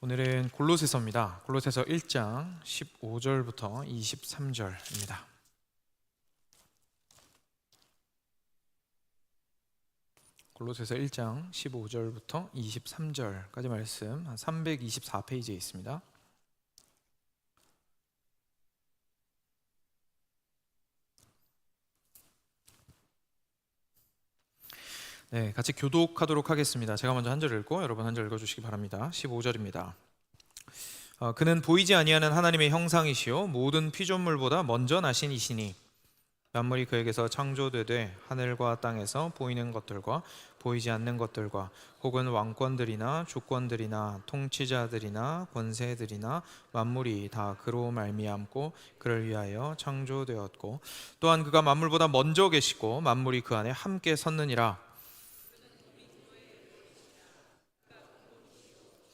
오늘은 골로새서입니다. 골로새서 1장 15절부터 23절입니다. 골로새서 1장 15절부터 23절까지 말씀 한 324페이지에 있습니다. 네, 같이 교독하도록 하겠습니다. 제가 먼저 한 절 읽고 여러분 한 절 읽어주시기 바랍니다. 15절입니다. 그는 보이지 아니하는 하나님의 형상이시요 모든 피조물보다 먼저 나신 이시니 만물이 그에게서 창조되되 하늘과 땅에서 보이는 것들과 보이지 않는 것들과 혹은 왕권들이나 주권들이나 통치자들이나 권세들이나 만물이 다 그로 말미암고 그를 위하여 창조되었고 또한 그가 만물보다 먼저 계시고 만물이 그 안에 함께 섰느니라.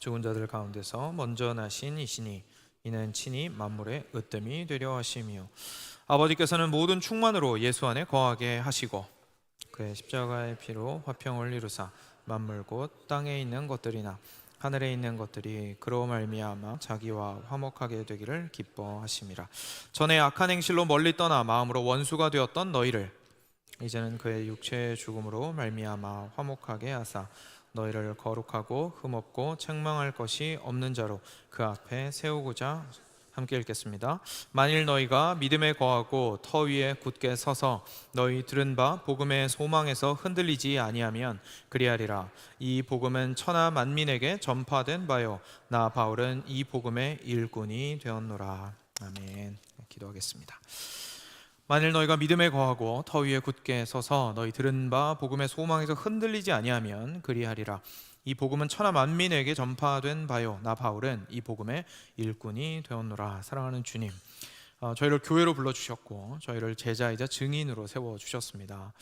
죽은 자들 가운데서 먼저 나신 이시니 이는 친히 만물의 으뜸이 되려 하심이요 아버지께서는 모든 충만으로 예수 안에 거하게 하시고 그의 십자가의 피로 화평을 이루사 만물 곧 땅에 있는 것들이나 하늘에 있는 것들이 그로 말미암아 자기와 화목하게 되기를 기뻐하심이라. 전에 악한 행실로 멀리 떠나 마음으로 원수가 되었던 너희를 이제는 그의 육체의 죽음으로 말미암아 화목하게 하사 너희를 거룩하고 흠없고 책망할 것이 없는 자로 그 앞에 세우고자. 함께 읽겠습니다. 만일 너희가 믿음에 거하고 터 위에 굳게 서서 너희 들은 바 복음의 소망에서 흔들리지 아니하면 그리하리라. 이 복음은 천하 만민에게 전파된 바요 나 바울은 이 복음의 일꾼이 되었노라. 아멘. 기도하겠습니다. 만일 너희가 믿음에 거하고 터 위에 굳게 서서 너희 들은 바 복음의 소망에서 흔들리지 아니하면 그리하리라. 이 복음은 천하 만민에게 전파된 바요 나 바울은 이 복음의 일꾼이 되었노라. 사랑하는 주님, 저희를 교회로 불러주셨고 저희를 제자이자 증인으로 세워주셨습니다.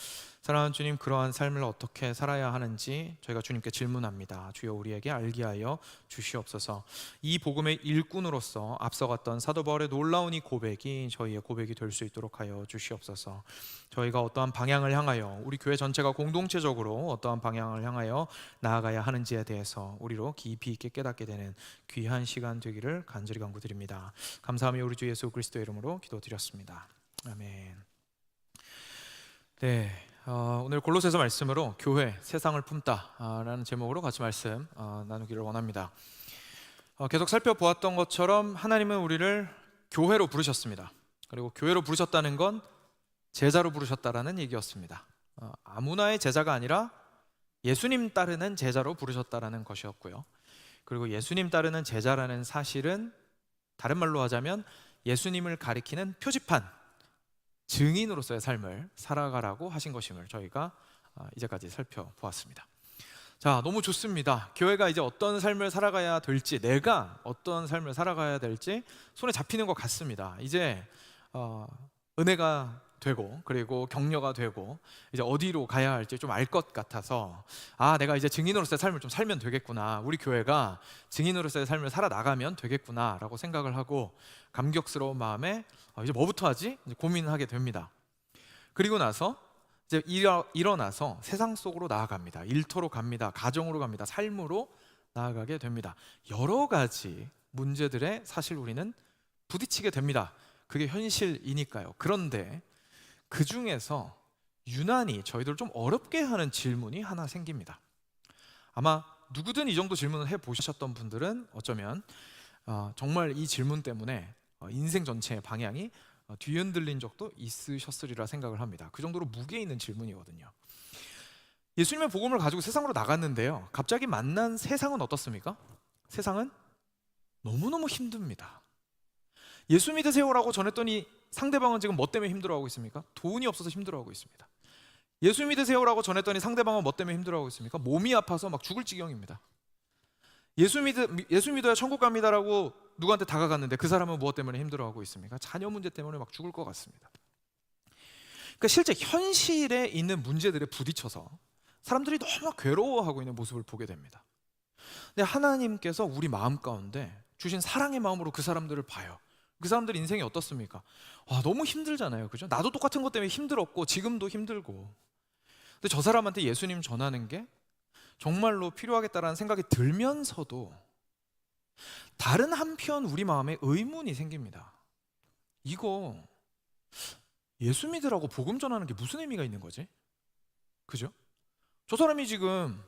사랑하는 주님, 그러한 삶을 어떻게 살아야 하는지 저희가 주님께 질문합니다. 주여 우리에게 알게 하여 주시옵소서. 이 복음의 일꾼으로서 앞서갔던 사도 바울의 놀라운 이 고백이 저희의 고백이 될 수 있도록 하여 주시옵소서. 저희가 어떠한 방향을 향하여, 우리 교회 전체가 공동체적으로 어떠한 방향을 향하여 나아가야 하는지에 대해서 우리로 깊이 있게 깨닫게 되는 귀한 시간 되기를 간절히 간구드립니다. 감사하며 우리 주 예수 그리스도의 이름으로 기도드렸습니다. 아멘. 네, 오늘 골로새서 말씀으로 교회, 세상을 품다라는 제목으로 같이 말씀 나누기를 원합니다. 계속 살펴보았던 것처럼 하나님은 우리를 교회로 부르셨습니다. 그리고 교회로 부르셨다는 건 제자로 부르셨다라는 얘기였습니다. 아무나의 제자가 아니라 예수님 따르는 제자로 부르셨다라는 것이었고요. 그리고 예수님 따르는 제자라는 사실은 다른 말로 하자면 예수님을 가리키는 표지판, 증인으로서의 삶을 살아가라고 하신 것임을 저희가 이제까지 살펴보았습니다. 자, 너무 좋습니다. 교회가 이제 어떤 삶을 살아가야 될지, 내가 어떤 삶을 살아가야 될지 손에 잡히는 것 같습니다. 이제 은혜가 되고 그리고 격려가 되고 이제 어디로 가야 할지 좀 알 것 같아서 내가 이제 증인으로서의 삶을 좀 살면 되겠구나, 우리 교회가 증인으로서의 삶을 살아나가면 되겠구나 라고 생각을 하고 감격스러운 마음에 이제 뭐부터 하지? 이제 고민하게 됩니다. 그리고 나서 이제 일어나서 세상 속으로 나아갑니다. 일터로 갑니다. 가정으로 갑니다. 삶으로 나아가게 됩니다. 여러 가지 문제들에 사실 우리는 부딪히게 됩니다. 그게 현실이니까요. 그런데 그 중에서 유난히 저희들 좀 어렵게 하는 질문이 하나 생깁니다. 아마 누구든 이 정도 질문을 해보셨던 분들은 어쩌면 정말 이 질문 때문에 인생 전체의 방향이 뒤흔들린 적도 있으셨으리라 생각을 합니다. 그 정도로 무게 있는 질문이거든요. 예수님의 복음을 가지고 세상으로 나갔는데요, 갑자기 만난 세상은 어떻습니까? 세상은 너무너무 힘듭니다. 예수 믿으세요라고 전했더니 상대방은 지금 뭐 때문에 힘들어하고 있습니까? 돈이 없어서 힘들어하고 있습니다. 예수 믿으세요라고 전했더니 상대방은 뭐 때문에 힘들어하고 있습니까? 몸이 아파서 막 죽을 지경입니다. 예수 믿어야 천국 갑니다라고 누구한테 다가갔는데 그 사람은 무엇 때문에 힘들어하고 있습니까? 자녀 문제 때문에 막 죽을 것 같습니다. 그러니까 실제 현실에 있는 문제들에 부딪혀서 사람들이 너무 괴로워하고 있는 모습을 보게 됩니다. 근데 하나님께서 우리 마음 가운데 주신 사랑의 마음으로 그 사람들을 봐요. 그 사람들 인생이 어떻습니까? 너무 힘들잖아요, 그죠? 나도 똑같은 것 때문에 힘들었고 지금도 힘들고. 근데 저 사람한테 예수님 전하는 게 정말로 필요하겠다라는 생각이 들면서도 다른 한편 우리 마음에 의문이 생깁니다. 이거 예수 믿으라고 복음 전하는 게 무슨 의미가 있는 거지? 그죠? 저 사람이 지금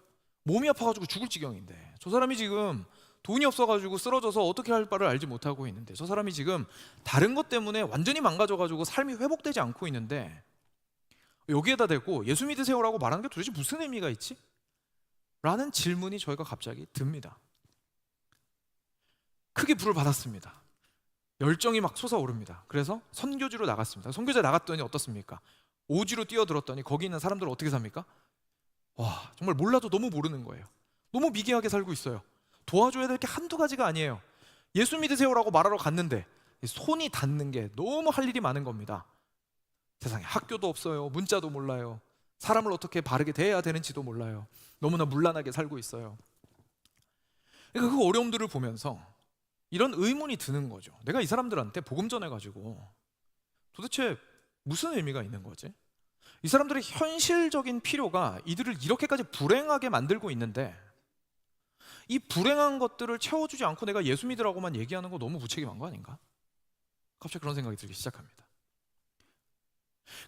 몸이 아파가지고 죽을 지경인데, 저 사람이 지금 돈이 없어가지고 쓰러져서 어떻게 할 바를 알지 못하고 있는데, 저 사람이 지금 다른 것 때문에 완전히 망가져가지고 삶이 회복되지 않고 있는데, 여기에다 대고 예수 믿으세요라고 말하는 게 도대체 무슨 의미가 있지? 라는 질문이 저희가 갑자기 듭니다. 크게 불을 받았습니다. 열정이 막 솟아오릅니다. 그래서 선교지로 나갔습니다. 선교지에 나갔더니 어떻습니까? 오지로 뛰어들었더니 거기 있는 사람들은 어떻게 삽니까? 와, 정말 몰라도 너무 모르는 거예요. 너무 미개하게 살고 있어요. 도와줘야 될 게 한두 가지가 아니에요. 예수 믿으세요라고 말하러 갔는데 손이 닿는 게 너무 할 일이 많은 겁니다. 세상에 학교도 없어요. 문자도 몰라요. 사람을 어떻게 바르게 대해야 되는지도 몰라요. 너무나 문란하게 살고 있어요. 그러니까 그 어려움들을 보면서 이런 의문이 드는 거죠. 내가 이 사람들한테 복음 전해가지고 도대체 무슨 의미가 있는 거지? 이 사람들의 현실적인 필요가 이들을 이렇게까지 불행하게 만들고 있는데, 이 불행한 것들을 채워주지 않고 내가 예수 믿으라고만 얘기하는 거 너무 무책임한 거 아닌가? 갑자기 그런 생각이 들기 시작합니다.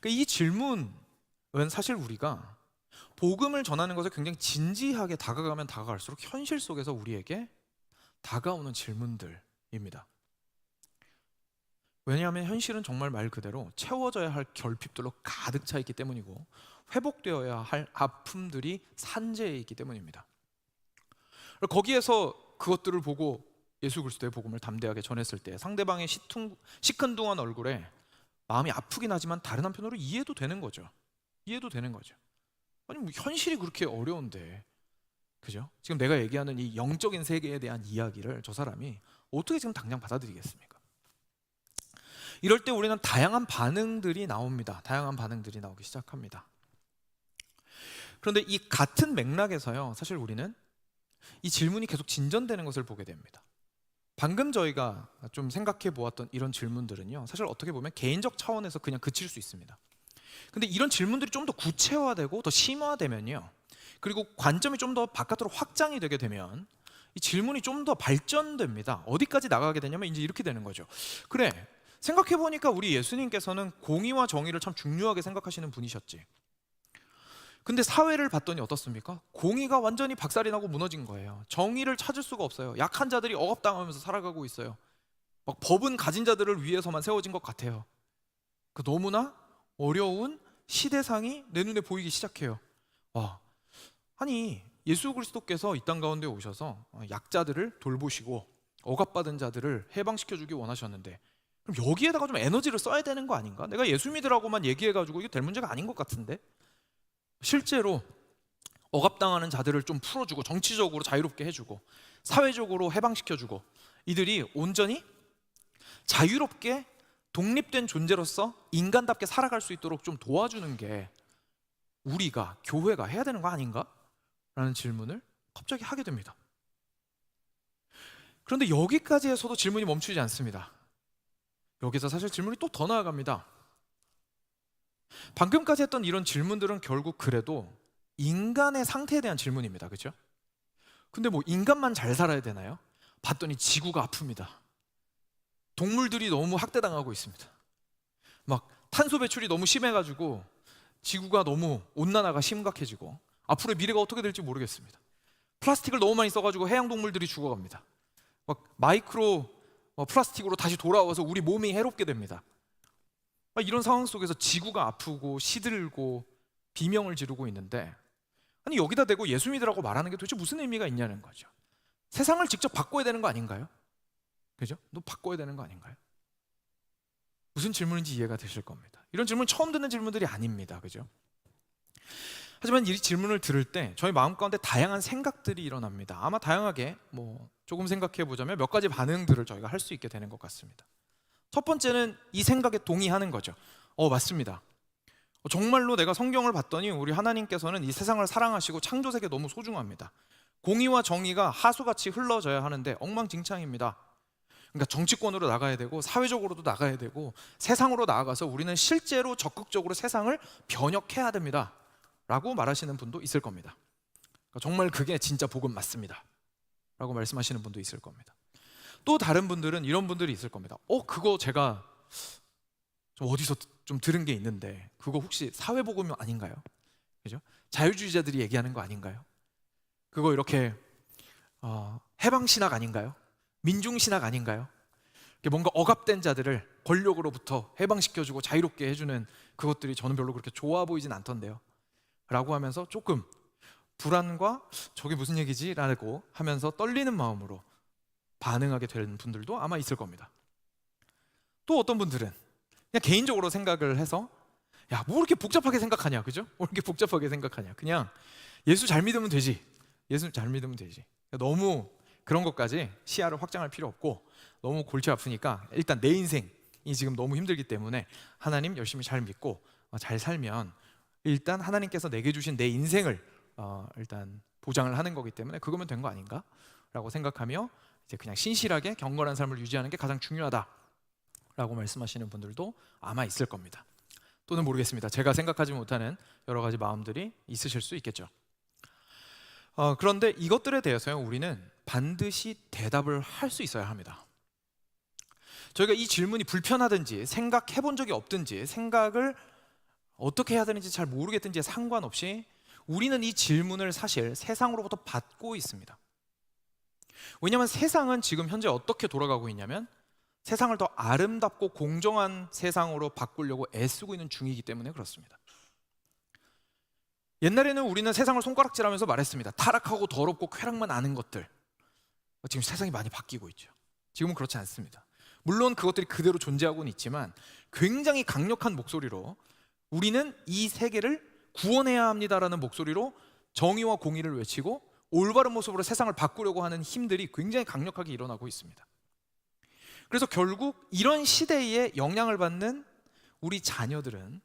그러니까 이 질문은 사실 우리가 복음을 전하는 것에 굉장히 진지하게 다가가면 다가갈수록 현실 속에서 우리에게 다가오는 질문들입니다. 왜냐하면 현실은 정말 말 그대로 채워져야 할 결핍들로 가득 차 있기 때문이고, 회복되어야 할 아픔들이 산재해 있기 때문입니다. 거기에서 그것들을 보고 예수 그리스도의 복음을 담대하게 전했을 때 상대방의 시큰둥한 얼굴에 마음이 아프긴 하지만 다른 한편으로 이해도 되는 거죠. 이해도 되는 거죠. 아니 뭐 현실이 그렇게 어려운데, 그죠? 지금 내가 얘기하는 이 영적인 세계에 대한 이야기를 저 사람이 어떻게 지금 당장 받아들이겠습니까? 이럴 때 우리는 다양한 반응들이 나옵니다. 다양한 반응들이 나오기 시작합니다. 그런데 이 같은 맥락에서요, 사실 우리는 이 질문이 계속 진전되는 것을 보게 됩니다. 방금 저희가 좀 생각해 보았던 이런 질문들은요, 사실 어떻게 보면 개인적 차원에서 그냥 그칠 수 있습니다. 근데 이런 질문들이 좀 더 구체화되고 더 심화되면요, 그리고 관점이 좀 더 바깥으로 확장이 되게 되면 이 질문이 좀 더 발전됩니다. 어디까지 나가게 되냐면 이제 이렇게 되는 거죠. 그래, 생각해 보니까 우리 예수님께서는 공의와 정의를 참 중요하게 생각하시는 분이셨지. 근데 사회를 봤더니 어떻습니까? 공의가 완전히 박살이 나고 무너진 거예요. 정의를 찾을 수가 없어요. 약한 자들이 억압당하면서 살아가고 있어요. 막 법은 가진 자들을 위해서만 세워진 것 같아요. 그 너무나 어려운 시대상이 내 눈에 보이기 시작해요. 와, 아니 예수 그리스도께서 이 땅 가운데 오셔서 약자들을 돌보시고 억압받은 자들을 해방시켜주기 원하셨는데, 그럼 여기에다가 좀 에너지를 써야 되는 거 아닌가? 내가 예수 믿으라고만 얘기해가지고 이게 될 문제가 아닌 것 같은데? 실제로 억압당하는 자들을 좀 풀어주고 정치적으로 자유롭게 해주고 사회적으로 해방시켜주고 이들이 온전히 자유롭게 독립된 존재로서 인간답게 살아갈 수 있도록 좀 도와주는 게 우리가, 교회가 해야 되는 거 아닌가? 라는 질문을 갑자기 하게 됩니다. 그런데 여기까지 해서도 질문이 멈추지 않습니다. 여기서 사실 질문이 또 더 나아갑니다. 방금까지 했던 이런 질문들은 결국 그래도 인간의 상태에 대한 질문입니다. 그렇죠? 근데 뭐 인간만 잘 살아야 되나요? 봤더니 지구가 아픕니다. 동물들이 너무 학대당하고 있습니다. 막 탄소 배출이 너무 심해가지고 지구가 너무 온난화가 심각해지고 앞으로의 미래가 어떻게 될지 모르겠습니다. 플라스틱을 너무 많이 써가지고 해양동물들이 죽어갑니다. 막 마이크로 플라스틱으로 다시 돌아와서 우리 몸이 해롭게 됩니다. 이런 상황 속에서 지구가 아프고 시들고 비명을 지르고 있는데, 아니 여기다 대고 예수 믿으라고 말하는 게 도대체 무슨 의미가 있냐는 거죠. 세상을 직접 바꿔야 되는 거 아닌가요? 그죠? 너 바꿔야 되는 거 아닌가요? 무슨 질문인지 이해가 되실 겁니다. 이런 질문 처음 듣는 질문들이 아닙니다. 그죠? 하지만 이 질문을 들을 때 저희 마음 가운데 다양한 생각들이 일어납니다. 아마 다양하게 조금 생각해 보자면 몇 가지 반응들을 저희가 할 수 있게 되는 것 같습니다. 첫 번째는 이 생각에 동의하는 거죠. 맞습니다. 정말로 내가 성경을 봤더니 우리 하나님께서는 이 세상을 사랑하시고 창조세계 너무 소중합니다. 공의와 정의가 하수같이 흘러져야 하는데 엉망진창입니다. 그러니까 정치권으로 나가야 되고 사회적으로도 나가야 되고 세상으로 나아가서 우리는 실제로 적극적으로 세상을 변혁해야 됩니다 라고 말하시는 분도 있을 겁니다. 그러니까 정말 그게 진짜 복음 맞습니다 라고 말씀하시는 분도 있을 겁니다. 또 다른 분들은 이런 분들이 있을 겁니다. 그거 제가 좀 어디서 좀 들은 게 있는데 그거 혹시 사회복음 아닌가요? 그죠? 자유주의자들이 얘기하는 거 아닌가요? 그거 이렇게 해방신학 아닌가요? 민중신학 아닌가요? 뭔가 억압된 자들을 권력으로부터 해방시켜주고 자유롭게 해주는 그것들이 저는 별로 그렇게 좋아 보이진 않던데요 라고 하면서 조금 불안과 저게 무슨 얘기지? 라고 하면서 떨리는 마음으로 반응하게 되는 분들도 아마 있을 겁니다. 또 어떤 분들은 그냥 개인적으로 생각을 해서 야, 뭐 이렇게 복잡하게 생각하냐, 그죠? 뭐 이렇게 복잡하게 생각하냐, 그냥 예수 잘 믿으면 되지, 예수 잘 믿으면 되지. 너무 그런 것까지 시야를 확장할 필요 없고, 너무 골치 아프니까 일단 내 인생이 지금 너무 힘들기 때문에 하나님 열심히 잘 믿고 잘 살면 일단 하나님께서 내게 주신 내 인생을 일단 보장을 하는 거기 때문에 그거면 된 거 아닌가? 라고 생각하며 이제 그냥 신실하게 경건한 삶을 유지하는 게 가장 중요하다 라고 말씀하시는 분들도 아마 있을 겁니다. 또는 모르겠습니다. 제가 생각하지 못하는 여러 가지 마음들이 있으실 수 있겠죠. 그런데 이것들에 대해서요, 우리는 반드시 대답을 할 수 있어야 합니다. 저희가 이 질문이 불편하든지 생각해 본 적이 없든지 생각을 어떻게 해야 되는지 잘 모르겠든지에 상관없이 우리는 이 질문을 사실 세상으로부터 받고 있습니다. 왜냐하면 세상은 지금 현재 어떻게 돌아가고 있냐면 세상을 더 아름답고 공정한 세상으로 바꾸려고 애쓰고 있는 중이기 때문에 그렇습니다. 옛날에는 우리는 세상을 손가락질하면서 말했습니다. 타락하고 더럽고 쾌락만 아는 것들. 지금 세상이 많이 바뀌고 있죠. 지금은 그렇지 않습니다. 물론 그것들이 그대로 존재하고는 있지만 굉장히 강력한 목소리로 우리는 이 세계를 구원해야 합니다라는 목소리로 정의와 공의를 외치고 올바른 모습으로 세상을 바꾸려고 하는 힘들이 굉장히 강력하게 일어나고 있습니다. 그래서 결국 이런 시대에 영향을 받는 우리 자녀들은,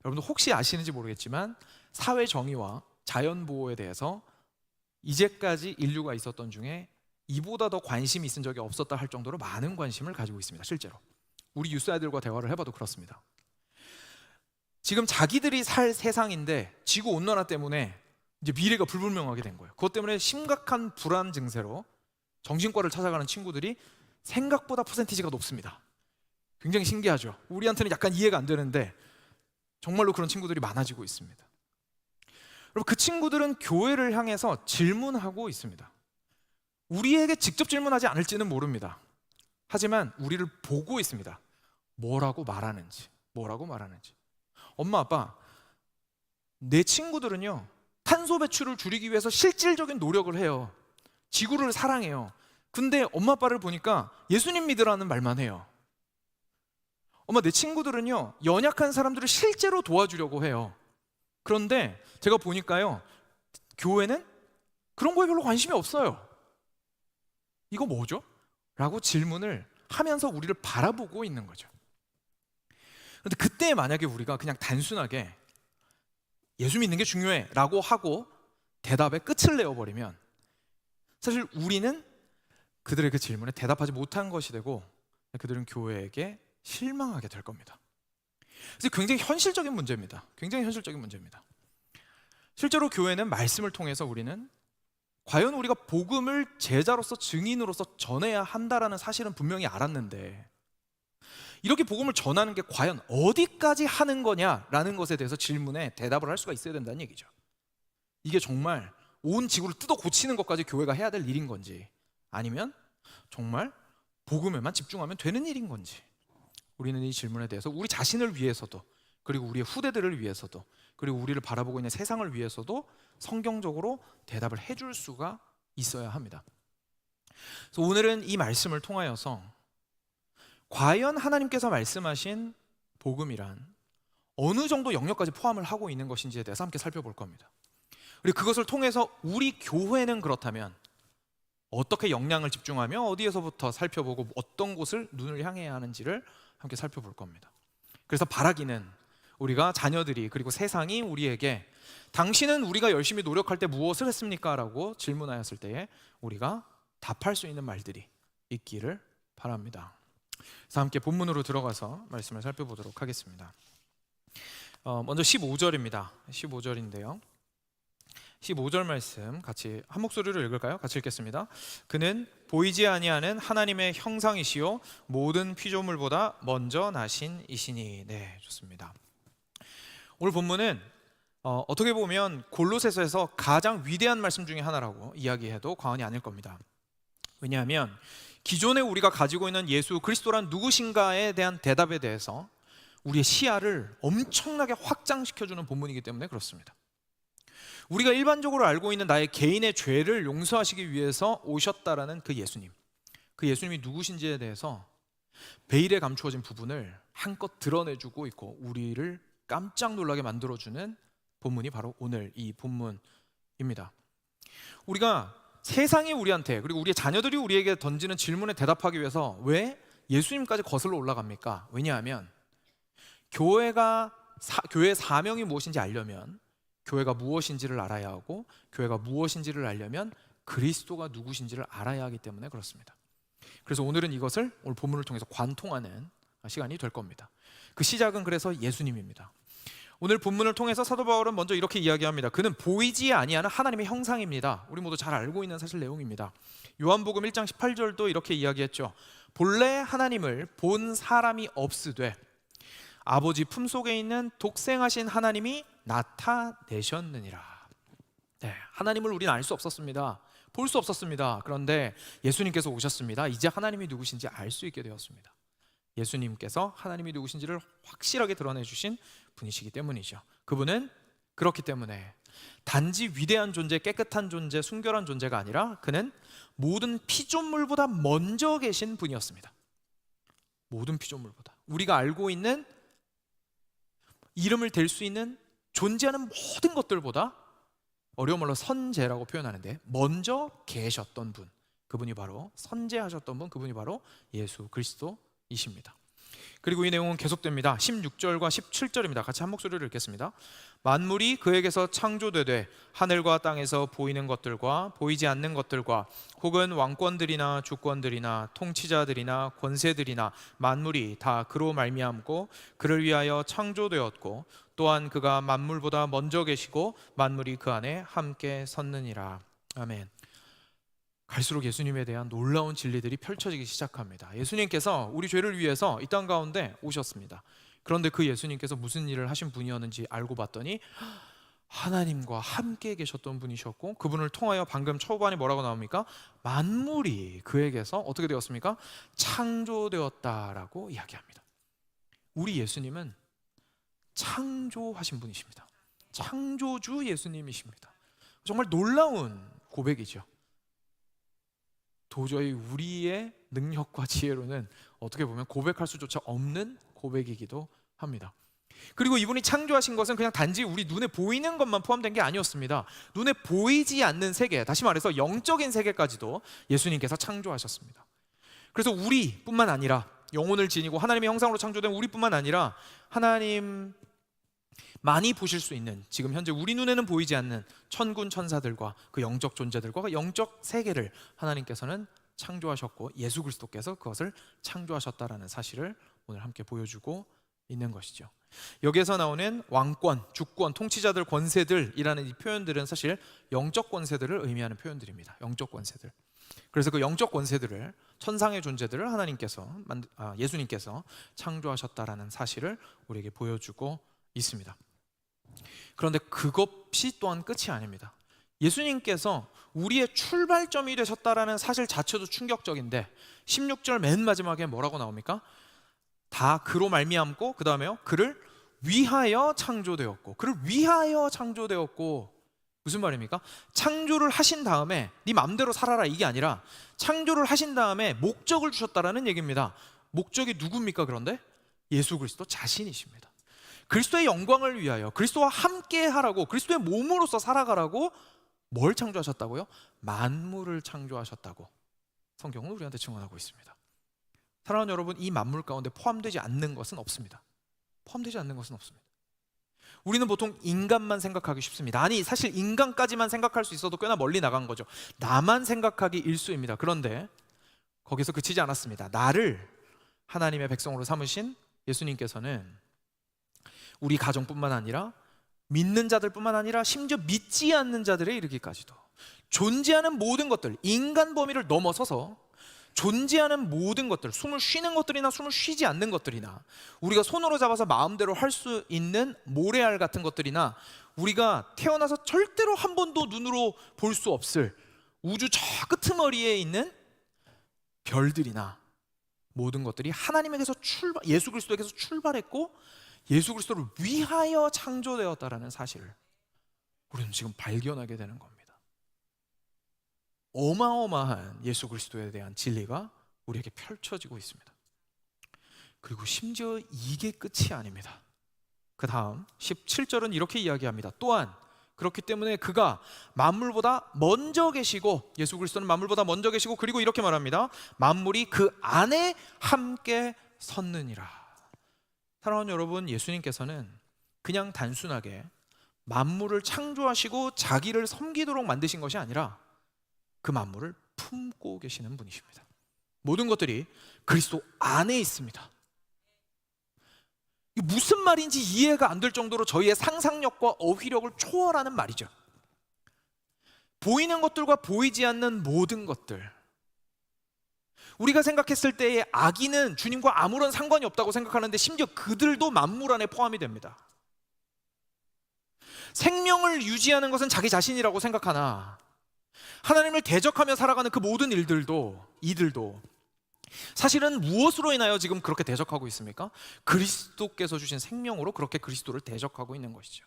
여러분들 혹시 아시는지 모르겠지만 사회 정의와 자연 보호에 대해서 이제까지 인류가 있었던 중에 이보다 더 관심이 있은 적이 없었다 할 정도로 많은 관심을 가지고 있습니다. 실제로 우리 유스 아이들과 대화를 해봐도 그렇습니다. 지금 자기들이 살 세상인데 지구 온난화 때문에 이제 미래가 불분명하게 된 거예요. 그것 때문에 심각한 불안 증세로 정신과를 찾아가는 친구들이 생각보다 퍼센티지가 높습니다. 굉장히 신기하죠. 우리한테는 약간 이해가 안 되는데 정말로 그런 친구들이 많아지고 있습니다. 여러분, 그 친구들은 교회를 향해서 질문하고 있습니다. 우리에게 직접 질문하지 않을지는 모릅니다. 하지만 우리를 보고 있습니다. 뭐라고 말하는지. 엄마, 아빠, 내 친구들은요 탄소 배출을 줄이기 위해서 실질적인 노력을 해요. 지구를 사랑해요. 근데 엄마 아빠를 보니까 예수님 믿으라는 말만 해요. 엄마, 내 친구들은요 연약한 사람들을 실제로 도와주려고 해요. 그런데 제가 보니까요 교회는 그런 거에 별로 관심이 없어요. 이거 뭐죠? 라고 질문을 하면서 우리를 바라보고 있는 거죠. 그런데 그때 만약에 우리가 그냥 단순하게 예수 믿는 게 중요해 라고 하고 대답에 끝을 내어버리면 사실 우리는 그들의 그 질문에 대답하지 못한 것이 되고 그들은 교회에게 실망하게 될 겁니다. 그래서 굉장히 현실적인 문제입니다. 실제로 교회는 말씀을 통해서 우리는 과연 우리가 복음을 제자로서 증인으로서 전해야 한다라는 사실은 분명히 알았는데 이렇게 복음을 전하는 게 과연 어디까지 하는 거냐라는 것에 대해서 질문에 대답을 할 수가 있어야 된다는 얘기죠. 이게 정말 온 지구를 뜯어 고치는 것까지 교회가 해야 될 일인 건지 아니면 정말 복음에만 집중하면 되는 일인 건지 우리는 이 질문에 대해서 우리 자신을 위해서도 그리고 우리의 후대들을 위해서도 그리고 우리를 바라보고 있는 세상을 위해서도 성경적으로 대답을 해줄 수가 있어야 합니다. 그래서 오늘은 이 말씀을 통하여서 과연 하나님께서 말씀하신 복음이란 어느 정도 영역까지 포함을 하고 있는 것인지에 대해서 함께 살펴볼 겁니다. 그리고 그것을 통해서 우리 교회는 그렇다면 어떻게 역량을 집중하며 어디에서부터 살펴보고 어떤 곳을 눈을 향해야 하는지를 함께 살펴볼 겁니다. 그래서 바라기는 우리가 자녀들이 그리고 세상이 우리에게 당신은 우리가 열심히 노력할 때 무엇을 했습니까? 라고 질문하였을 때에 우리가 답할 수 있는 말들이 있기를 바랍니다. 그래서 함께 본문으로 들어가서 말씀을 살펴보도록 하겠습니다. 먼저 15절입니다. 15절인데요 15절 말씀 같이 한 목소리로 읽을까요? 같이 읽겠습니다. 그는 보이지 아니하는 하나님의 형상이시요 모든 피조물보다 먼저 나신 이시니. 네, 좋습니다. 오늘 본문은 어떻게 보면 골로새서에서 가장 위대한 말씀 중에 하나라고 이야기해도 과언이 아닐 겁니다. 왜냐하면 기존에 우리가 가지고 있는 예수 그리스도란 누구신가에 대한 대답에 대해서 우리의 시야를 엄청나게 확장시켜주는 본문이기 때문에 그렇습니다. 우리가 일반적으로 알고 있는 나의 개인의 죄를 용서하시기 위해서 오셨다라는 그 예수님이 누구신지에 대해서 베일에 감추어진 부분을 한껏 드러내주고 있고 우리를 깜짝 놀라게 만들어주는 본문이 바로 오늘 이 본문입니다. 우리가 세상이 우리한테 그리고 우리의 자녀들이 우리에게 던지는 질문에 대답하기 위해서 왜 예수님까지 거슬러 올라갑니까? 왜냐하면 교회의 사명이 무엇인지 알려면 교회가 무엇인지를 알아야 하고 교회가 무엇인지를 알려면 그리스도가 누구신지를 알아야 하기 때문에 그렇습니다. 그래서 오늘은 이것을 오늘 본문을 통해서 관통하는 시간이 될 겁니다. 그 시작은 그래서 예수님입니다. 오늘 본문을 통해서 사도 바울은 먼저 이렇게 이야기합니다. 그는 보이지 아니하는 하나님의 형상입니다. 우리 모두 잘 알고 있는 사실 내용입니다. 요한복음 1장 18절도 이렇게 이야기했죠. 본래 하나님을 본 사람이 없으되 아버지 품속에 있는 독생하신 하나님이 나타내셨느니라. 네, 하나님을 우리는 알 수 없었습니다. 볼 수 없었습니다. 그런데 예수님께서 오셨습니다. 이제 하나님이 누구신지 알 수 있게 되었습니다. 예수님께서 하나님이 누구신지를 확실하게 드러내 주신 분이시기 때문이죠. 그분은 그렇기 때문에 단지 위대한 존재, 깨끗한 존재, 순결한 존재가 아니라 그는 모든 피조물보다 먼저 계신 분이었습니다. 모든 피조물보다 우리가 알고 있는 이름을 댈 수 있는 존재하는 모든 것들보다 어려운 말로 선제라고 표현하는데 먼저 계셨던 분, 그분이 바로 선제하셨던 분, 그분이 바로 예수 그리스도이십니다. 그리고 이 내용은 계속됩니다. 16절과 17절입니다. 같이 한 목소리로 읽겠습니다. 만물이 그에게서 창조되되 하늘과 땅에서 보이는 것들과 보이지 않는 것들과 혹은 왕권들이나 주권들이나 통치자들이나 권세들이나 만물이 다 그로 말미암고 그를 위하여 창조되었고 또한 그가 만물보다 먼저 계시고 만물이 그 안에 함께 섰느니라. 아멘. 갈수록 예수님에 대한 놀라운 진리들이 펼쳐지기 시작합니다. 예수님께서 우리 죄를 위해서 이 땅 가운데 오셨습니다. 그런데 그 예수님께서 무슨 일을 하신 분이었는지 알고 봤더니 하나님과 함께 계셨던 분이셨고 그분을 통하여 방금 초반에 뭐라고 나옵니까? 만물이 그에게서 어떻게 되었습니까? 창조되었다라고 이야기합니다. 우리 예수님은 창조하신 분이십니다. 창조주 예수님이십니다. 정말 놀라운 고백이죠. 도저히 우리의 능력과 지혜로는 어떻게 보면 고백할 수조차 없는 고백이기도 합니다. 그리고 이분이 창조하신 것은 그냥 단지 우리 눈에 보이는 것만 포함된 게 아니었습니다. 눈에 보이지 않는 세계, 다시 말해서 영적인 세계까지도 예수님께서 창조하셨습니다. 그래서 우리뿐만 아니라 영혼을 지니고 하나님의 형상으로 창조된 우리뿐만 아니라 하나님 많이 보실 수 있는 지금 현재 우리 눈에는 보이지 않는 천군 천사들과 그 영적 존재들과 그 영적 세계를 하나님께서는 창조하셨고 예수 그리스도께서 그것을 창조하셨다라는 사실을 오늘 함께 보여주고 있는 것이죠. 여기에서 나오는 왕권, 주권, 통치자들, 권세들이라는 이 표현들은 사실 영적 권세들을 의미하는 표현들입니다. 영적 권세들. 그래서 그 영적 권세들을 천상의 존재들을 예수님께서 창조하셨다라는 사실을 우리에게 보여주고 있습니다. 그런데 그것이 또한 끝이 아닙니다. 예수님께서 우리의 출발점이 되셨다라는 사실 자체도 충격적인데 16절 맨 마지막에 뭐라고 나옵니까? 다 그로 말미암고 그 다음에요 그를 위하여 창조되었고 그를 위하여 창조되었고 무슨 말입니까? 창조를 하신 다음에 네 맘대로 살아라 이게 아니라 창조를 하신 다음에 목적을 주셨다라는 얘기입니다. 목적이 누굽니까? 그런데 예수 그리스도 자신이십니다. 그리스도의 영광을 위하여 그리스도와 함께 하라고 그리스도의 몸으로서 살아가라고 뭘 창조하셨다고요? 만물을 창조하셨다고 성경은 우리한테 증언하고 있습니다. 사랑하는 여러분, 이 만물 가운데 포함되지 않는 것은 없습니다. 포함되지 않는 것은 없습니다. 우리는 보통 인간만 생각하기 쉽습니다. 아니 사실 인간까지만 생각할 수 있어도 꽤나 멀리 나간 거죠. 나만 생각하기 일쑤입니다. 그런데 거기서 그치지 않았습니다. 나를 하나님의 백성으로 삼으신 예수님께서는 우리 가정뿐만 아니라 믿는 자들뿐만 아니라 심지어 믿지 않는 자들에 이르기까지도 존재하는 모든 것들, 인간 범위를 넘어서서 존재하는 모든 것들, 숨을 쉬는 것들이나 숨을 쉬지 않는 것들이나 우리가 손으로 잡아서 마음대로 할 수 있는 모래알 같은 것들이나 우리가 태어나서 절대로 한 번도 눈으로 볼 수 없을 우주 저 끄트머리에 있는 별들이나 모든 것들이 하나님에게서 예수 그리스도에게서 출발했고 예수 그리스도를 위하여 창조되었다라는 사실을 우리는 지금 발견하게 되는 겁니다. 어마어마한 예수 그리스도에 대한 진리가 우리에게 펼쳐지고 있습니다. 그리고 심지어 이게 끝이 아닙니다. 그 다음 17절은 이렇게 이야기합니다. 또한 그렇기 때문에 그가 만물보다 먼저 계시고, 예수 그리스도는 만물보다 먼저 계시고, 그리고 이렇게 말합니다. 만물이 그 안에 함께 섰느니라. 사랑하는 여러분, 예수님께서는 그냥 단순하게 만물을 창조하시고 자기를 섬기도록 만드신 것이 아니라 그 만물을 품고 계시는 분이십니다. 모든 것들이 그리스도 안에 있습니다. 이게 무슨 말인지 이해가 안 될 정도로 저희의 상상력과 어휘력을 초월하는 말이죠. 보이는 것들과 보이지 않는 모든 것들, 우리가 생각했을 때의 아기는 주님과 아무런 상관이 없다고 생각하는데 심지어 그들도 만물 안에 포함이 됩니다. 생명을 유지하는 것은 자기 자신이라고 생각하나 하나님을 대적하며 살아가는 그 모든 이들도 사실은 무엇으로 인하여 지금 그렇게 대적하고 있습니까? 그리스도께서 주신 생명으로 그렇게 그리스도를 대적하고 있는 것이죠.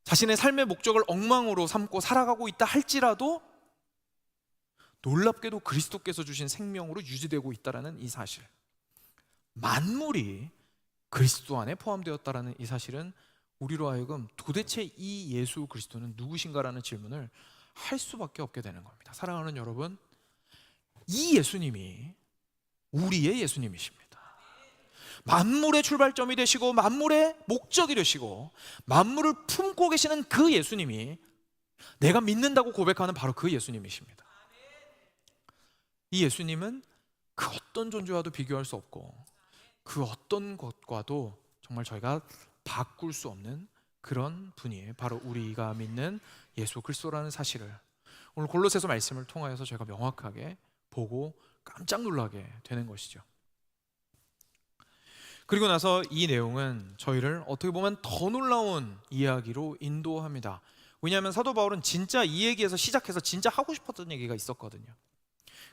자신의 삶의 목적을 엉망으로 삼고 살아가고 있다 할지라도 놀랍게도 그리스도께서 주신 생명으로 유지되고 있다는 이 사실, 만물이 그리스도 안에 포함되었다는 이 사실은 우리로 하여금 도대체 이 예수 그리스도는 누구신가라는 질문을 할 수밖에 없게 되는 겁니다. 사랑하는 여러분, 이 예수님이 우리의 예수님이십니다. 만물의 출발점이 되시고 만물의 목적이 되시고 만물을 품고 계시는 그 예수님이 내가 믿는다고 고백하는 바로 그 예수님이십니다. 이 예수님은 그 어떤 존재와도 비교할 수 없고 그 어떤 것과도 정말 저희가 바꿀 수 없는 그런 분이에요. 바로 우리가 믿는 예수 그리스도라는 사실을 오늘 골로새서 말씀을 통하여서 저희가 명확하게 보고 깜짝 놀라게 되는 것이죠. 그리고 나서 이 내용은 저희를 어떻게 보면 더 놀라운 이야기로 인도합니다. 왜냐하면 사도 바울은 진짜 이 얘기에서 시작해서 진짜 하고 싶었던 얘기가 있었거든요.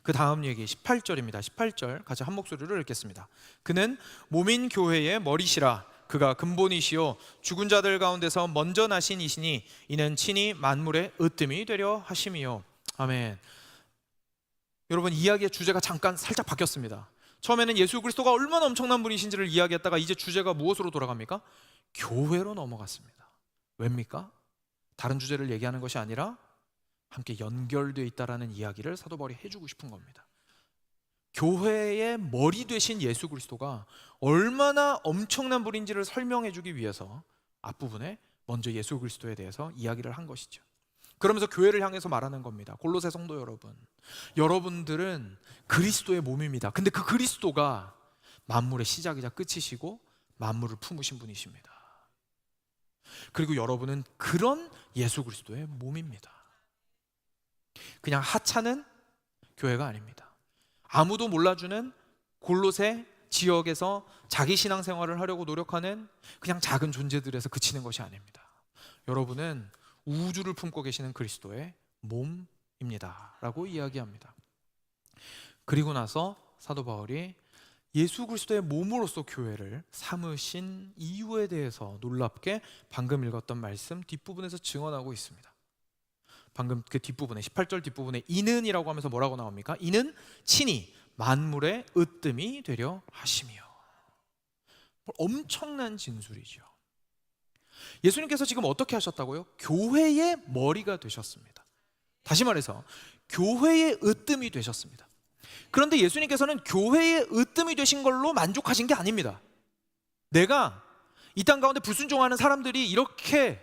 그 다음 얘기 18절입니다. 18절 같이 한 목소리로 읽겠습니다. 그는 몸인 교회의 머리시라. 그가 근본이시요 죽은 자들 가운데서 먼저 나신 이시니 이는 친히 만물의 으뜸이 되려 하심이요. 아멘. 여러분, 이야기의 주제가 잠깐 살짝 바뀌었습니다. 처음에는 예수 그리스도가 얼마나 엄청난 분이신지를 이야기했다가 이제 주제가 무엇으로 돌아갑니까? 교회로 넘어갔습니다. 왜입니까? 다른 주제를 얘기하는 것이 아니라 함께 연결되어 있다라는 이야기를 사도 바울이 해주고 싶은 겁니다. 교회의 머리 되신 예수 그리스도가 얼마나 엄청난 분인지를 설명해 주기 위해서 앞부분에 먼저 예수 그리스도에 대해서 이야기를 한 것이죠. 그러면서 교회를 향해서 말하는 겁니다. 골로새 성도 여러분, 여러분들은 그리스도의 몸입니다. 근데 그 그리스도가 만물의 시작이자 끝이시고 만물을 품으신 분이십니다. 그리고 여러분은 그런 예수 그리스도의 몸입니다. 그냥 하찮은 교회가 아닙니다. 아무도 몰라주는 골로새 지역에서 자기 신앙생활을 하려고 노력하는 그냥 작은 존재들에서 그치는 것이 아닙니다. 여러분은 우주를 품고 계시는 그리스도의 몸입니다 라고 이야기합니다. 그리고 나서 사도 바울이 예수 그리스도의 몸으로서 교회를 삼으신 이유에 대해서 놀랍게 방금 읽었던 말씀 뒷부분에서 증언하고 있습니다. 방금 그 뒷부분에 18절 뒷부분에 이는이라고 하면서 뭐라고 나옵니까? 이는 친히 만물의 으뜸이 되려 하심이요. 엄청난 진술이죠. 예수님께서 지금 어떻게 하셨다고요? 교회의 머리가 되셨습니다. 다시 말해서 교회의 으뜸이 되셨습니다. 그런데 예수님께서는 교회의 으뜸이 되신 걸로 만족하신 게 아닙니다. 내가 이 땅 가운데 불순종하는 사람들이 이렇게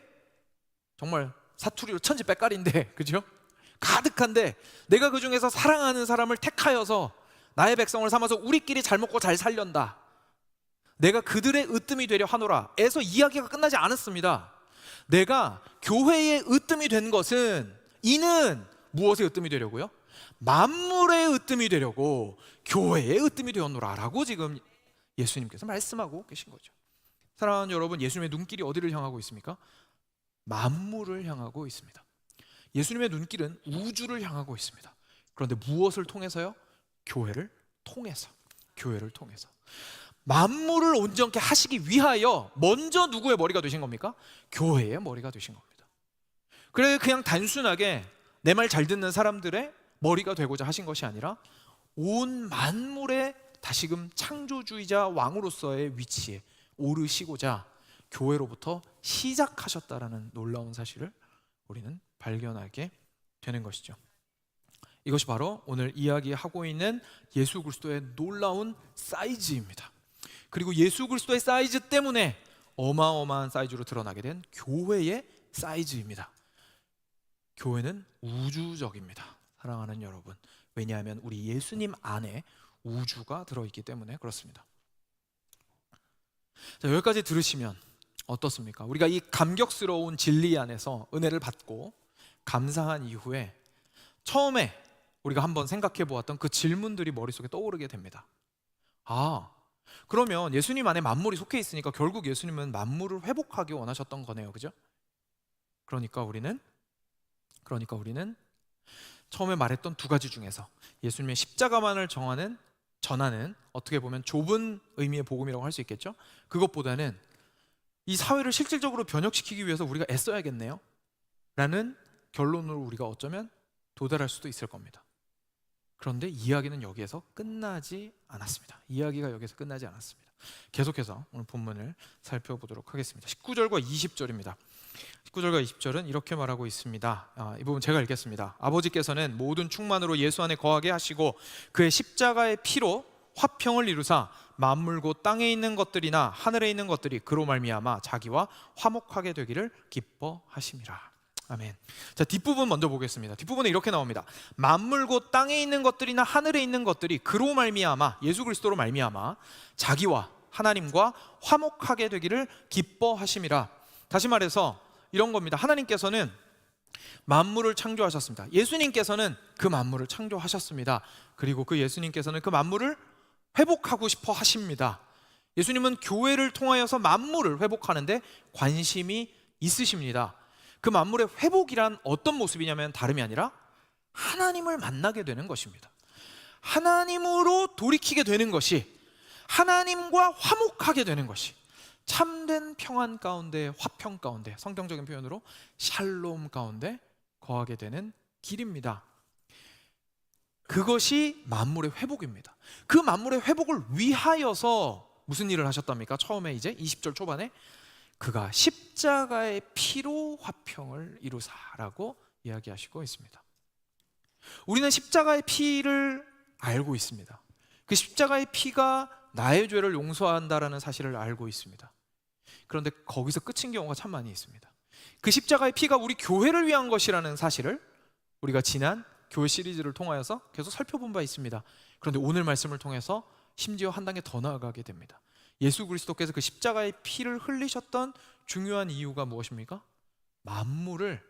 정말 사투리로 천지 빽깔인데, 그죠? 가득한데 내가 그 중에서 사랑하는 사람을 택하여서 나의 백성을 삼아서 우리끼리 잘 먹고 잘 살련다 내가 그들의 으뜸이 되려 하노라 에서 이야기가 끝나지 않았습니다. 내가 교회의 으뜸이 된 것은 이는 무엇의 으뜸이 되려고요? 만물의 으뜸이 되려고 교회의 으뜸이 되었노라 라고 지금 예수님께서 말씀하고 계신 거죠. 사랑하는 여러분, 예수님의 눈길이 어디를 향하고 있습니까? 만물을 향하고 있습니다. 예수님의 눈길은 우주를 향하고 있습니다. 그런데 무엇을 통해서요? 교회를 통해서. 교회를 통해서 만물을 온전케 하시기 위하여 먼저 누구의 머리가 되신 겁니까? 교회의 머리가 되신 겁니다. 그래 그냥 단순하게 내 말 잘 듣는 사람들의 머리가 되고자 하신 것이 아니라 온 만물의 다시금 창조주의자 왕으로서의 위치에 오르시고자 교회로부터 시작하셨다라는 놀라운 사실을 우리는 발견하게 되는 것이죠. 이것이 바로 오늘 이야기하고 있는 예수 그리스도의 놀라운 사이즈입니다. 그리고 예수 그리스도의 사이즈 때문에 어마어마한 사이즈로 드러나게 된 교회의 사이즈입니다. 교회는 우주적입니다. 사랑하는 여러분, 왜냐하면 우리 예수님 안에 우주가 들어있기 때문에 그렇습니다. 자, 여기까지 들으시면 어떻습니까? 우리가 이 감격스러운 진리 안에서 은혜를 받고 감사한 이후에 처음에 우리가 한번 생각해 보았던 그 질문들이 머릿속에 떠오르게 됩니다. 그러면 예수님 안에 만물이 속해 있으니까 결국 예수님은 만물을 회복하기 원하셨던 거네요, 그죠? 그러니까 우리는 처음에 말했던 두 가지 중에서 예수님의 십자가만을 전하는 어떻게 보면 좁은 의미의 복음이라고 할 수 있겠죠? 그것보다는 이 사회를 실질적으로 변혁시키기 위해서 우리가 애써야겠네요 라는 결론으로 우리가 어쩌면 도달할 수도 있을 겁니다. 그런데 이야기는 여기에서 끝나지 않았습니다. 이야기가 여기서 끝나지 않았습니다. 계속해서 오늘 본문을 살펴보도록 하겠습니다. 19절과 20절입니다. 19절과 20절은 이렇게 말하고 있습니다. 이 부분 제가 읽겠습니다. 아버지께서는 모든 충만으로 예수 안에 거하게 하시고 그의 십자가의 피로 화평을 이루사 만물 곧 땅에 있는 것들이나 하늘에 있는 것들이 그로 말미암아 자기와 화목하게 되기를 기뻐하심이라. 아멘. 자, 뒷부분 먼저 보겠습니다. 뒷부분에 이렇게 나옵니다. 만물 곧 땅에 있는 것들이나 하늘에 있는 것들이 그로 말미암아, 예수 그리스도로 말미암아 자기와 하나님과 화목하게 되기를 기뻐하심이라. 다시 말해서 이런 겁니다. 하나님께서는 만물을 창조하셨습니다. 예수님께서는 그 만물을 창조하셨습니다. 그리고 그 예수님께서는 그 만물을 회복하고 싶어 하십니다. 예수님은 교회를 통하여서 만물을 회복하는데 관심이 있으십니다. 그 만물의 회복이란 어떤 모습이냐면 다름이 아니라 하나님을 만나게 되는 것입니다. 하나님으로 돌이키게 되는 것이, 하나님과 화목하게 되는 것이 참된 평안 가운데, 화평 가운데, 성경적인 표현으로 샬롬 가운데 거하게 되는 길입니다. 그것이 만물의 회복입니다. 그 만물의 회복을 위하여서 무슨 일을 하셨답니까? 처음에 이제 20절 초반에 그가 십자가의 피로 화평을 이루사라고 이야기하시고 있습니다. 우리는 십자가의 피를 알고 있습니다. 그 십자가의 피가 나의 죄를 용서한다라는 사실을 알고 있습니다. 그런데 거기서 끝인 경우가 참 많이 있습니다. 그 십자가의 피가 우리 교회를 위한 것이라는 사실을 우리가 지난 교회 시리즈를 통하여서 계속 살펴본 바 있습니다. 그런데 오늘 말씀을 통해서 심지어 한 단계 더 나아가게 됩니다. 예수 그리스도께서 그 십자가의 피를 흘리셨던 중요한 이유가 무엇입니까? 만물을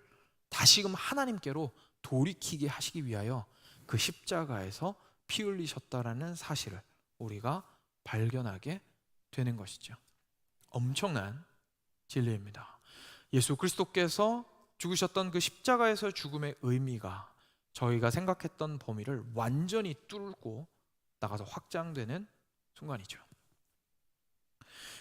다시금 하나님께로 돌이키게 하시기 위하여 그 십자가에서 피 흘리셨다라는 사실을 우리가 발견하게 되는 것이죠. 엄청난 진리입니다. 예수 그리스도께서 죽으셨던 그 십자가에서 죽음의 의미가 저희가 생각했던 범위를 완전히 뚫고 나가서 확장되는 순간이죠.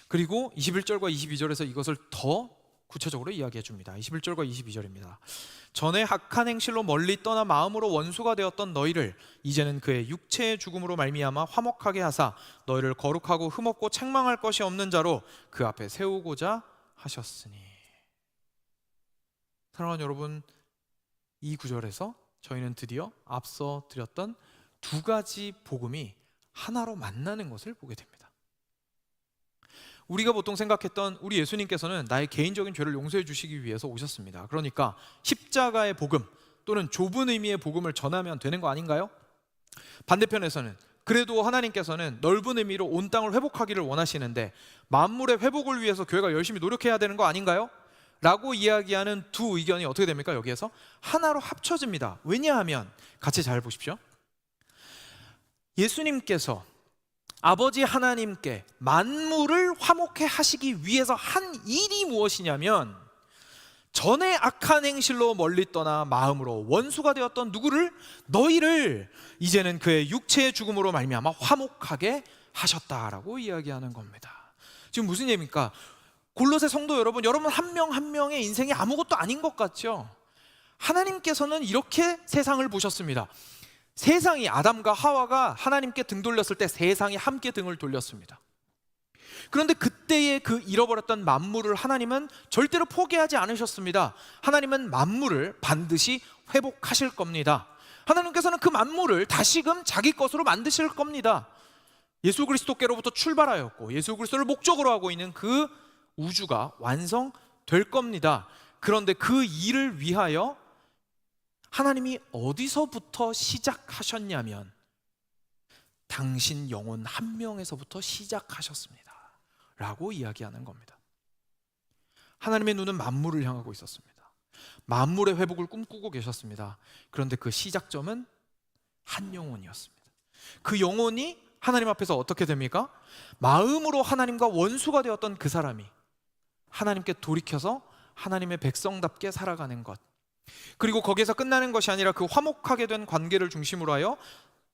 그리고 21절과 22절에서 이것을 더 구체적으로 이야기해 줍니다. 21절과 22절입니다. 전에 악한 행실로 멀리 떠나 마음으로 원수가 되었던 너희를 이제는 그의 육체의 죽음으로 말미암아 화목하게 하사 너희를 거룩하고 흠없고 책망할 것이 없는 자로 그 앞에 세우고자 하셨으니. 사랑하는 여러분, 이 구절에서 저희는 드디어 앞서 드렸던 두 가지 복음이 하나로 만나는 것을 보게 됩니다. 우리가 보통 생각했던 우리 예수님께서는 나의 개인적인 죄를 용서해 주시기 위해서 오셨습니다. 그러니까 십자가의 복음 또는 좁은 의미의 복음을 전하면 되는 거 아닌가요? 반대편에서는 그래도 하나님께서는 넓은 의미로 온 땅을 회복하기를 원하시는데 만물의 회복을 위해서 교회가 열심히 노력해야 되는 거 아닌가요? 라고 이야기하는 두 의견이 어떻게 됩니까? 여기에서 하나로 합쳐집니다. 왜냐하면 같이 잘 보십시오. 예수님께서 아버지 하나님께 만물을 화목해 하시기 위해서 한 일이 무엇이냐면, 전에 악한 행실로 멀리 떠나 마음으로 원수가 되었던 누구를, 너희를 이제는 그의 육체의 죽음으로 말미암아 화목하게 하셨다라고 이야기하는 겁니다. 지금 무슨 얘기입니까? 골로새 성도 여러분 한 명 한 명의 인생이 아무것도 아닌 것 같죠? 하나님께서는 이렇게 세상을 보셨습니다. 세상이, 아담과 하와가 하나님께 등 돌렸을 때 세상이 함께 등을 돌렸습니다. 그런데 그때의 그 잃어버렸던 만물을 하나님은 절대로 포기하지 않으셨습니다. 하나님은 만물을 반드시 회복하실 겁니다. 하나님께서는 그 만물을 다시금 자기 것으로 만드실 겁니다. 예수 그리스도께로부터 출발하였고 예수 그리스도를 목적으로 하고 있는 그 우주가 완성될 겁니다. 그런데 그 일을 위하여 하나님이 어디서부터 시작하셨냐면 당신 영혼 한 명에서부터 시작하셨습니다 라고 이야기하는 겁니다. 하나님의 눈은 만물을 향하고 있었습니다. 만물의 회복을 꿈꾸고 계셨습니다. 그런데 그 시작점은 한 영혼이었습니다. 그 영혼이 하나님 앞에서 어떻게 됩니까? 마음으로 하나님과 원수가 되었던 그 사람이 하나님께 돌이켜서 하나님의 백성답게 살아가는 것, 그리고 거기에서 끝나는 것이 아니라 그 화목하게 된 관계를 중심으로 하여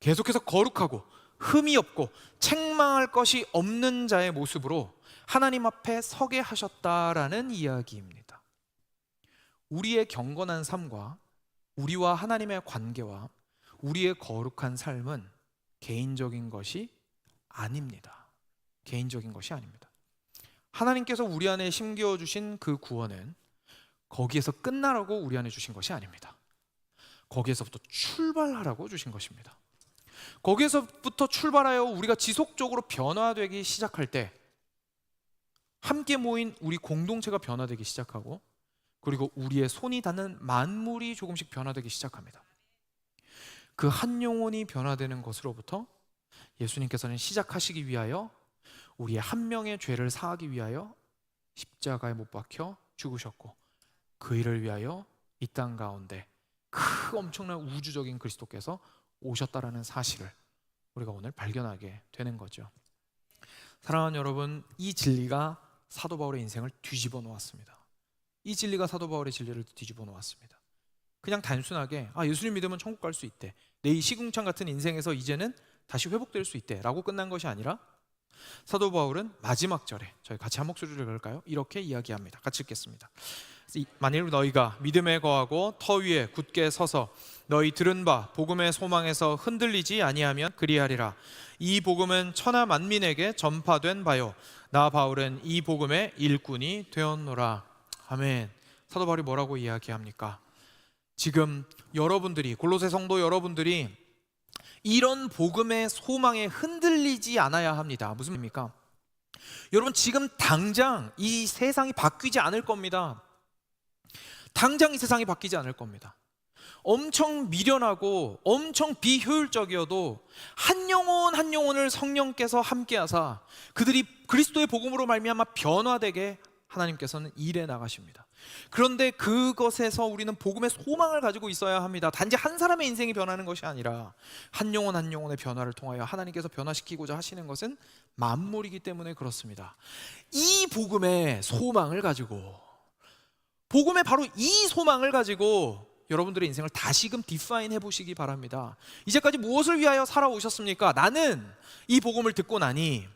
계속해서 거룩하고 흠이 없고 책망할 것이 없는 자의 모습으로 하나님 앞에 서게 하셨다라는 이야기입니다. 우리의 경건한 삶과 우리와 하나님의 관계와 우리의 거룩한 삶은 개인적인 것이 아닙니다. 개인적인 것이 아닙니다. 하나님께서 우리 안에 심겨 주신 그 구원은 거기에서 끝나라고 우리 안에 주신 것이 아닙니다. 거기에서부터 출발하라고 주신 것입니다. 거기에서부터 출발하여 우리가 지속적으로 변화되기 시작할 때 함께 모인 우리 공동체가 변화되기 시작하고, 그리고 우리의 손이 닿는 만물이 조금씩 변화되기 시작합니다. 그 한 영혼이 변화되는 것으로부터 예수님께서는 시작하시기 위하여 우리의 한 명의 죄를 사하기 위하여 십자가에 못 박혀 죽으셨고, 그 일을 위하여 이 땅 가운데 그 엄청난 우주적인 그리스도께서 오셨다라는 사실을 우리가 오늘 발견하게 되는 거죠. 사랑하는 여러분, 이 진리가 사도 바울의 인생을 뒤집어 놓았습니다. 이 진리가 사도 바울의 진리를 뒤집어 놓았습니다. 그냥 단순하게 예수님 믿으면 천국 갈 수 있대, 내 이 시궁창 같은 인생에서 이제는 다시 회복될 수 있대 라고 끝난 것이 아니라, 사도 바울은 마지막 절에, 저희 같이 한 목소리를 읽을까요? 이렇게 이야기합니다. 같이 읽겠습니다. 만일 너희가 믿음에 거하고 터 위에 굳게 서서 너희 들은 바 복음의 소망에서 흔들리지 아니하면 그리하리라. 이 복음은 천하 만민에게 전파된 바요, 나 바울은 이 복음의 일꾼이 되었노라. 아멘. 사도 바울이 뭐라고 이야기합니까? 지금 여러분들이, 골로새 성도 여러분들이 이런 복음의 소망에 흔들리지 않아야 합니다. 무슨 말입니까? 여러분, 지금 당장 이 세상이 바뀌지 않을 겁니다. 당장 이 세상이 바뀌지 않을 겁니다. 엄청 미련하고 엄청 비효율적이어도 한 영혼 한 영혼을 성령께서 함께 하사 그들이 그리스도의 복음으로 말미암아 변화되게 하나님께서는 일해 나가십니다. 그런데 그것에서 우리는 복음의 소망을 가지고 있어야 합니다. 단지 한 사람의 인생이 변하는 것이 아니라 한 영혼 한 영혼의 변화를 통하여 하나님께서 변화시키고자 하시는 것은 만물이기 때문에 그렇습니다. 이 복음의 소망을 가지고, 복음의 바로 이 소망을 가지고 여러분들의 인생을 다시금 디파인 해보시기 바랍니다. 이제까지 무엇을 위하여 살아오셨습니까? 나는 이 복음을 듣고 나니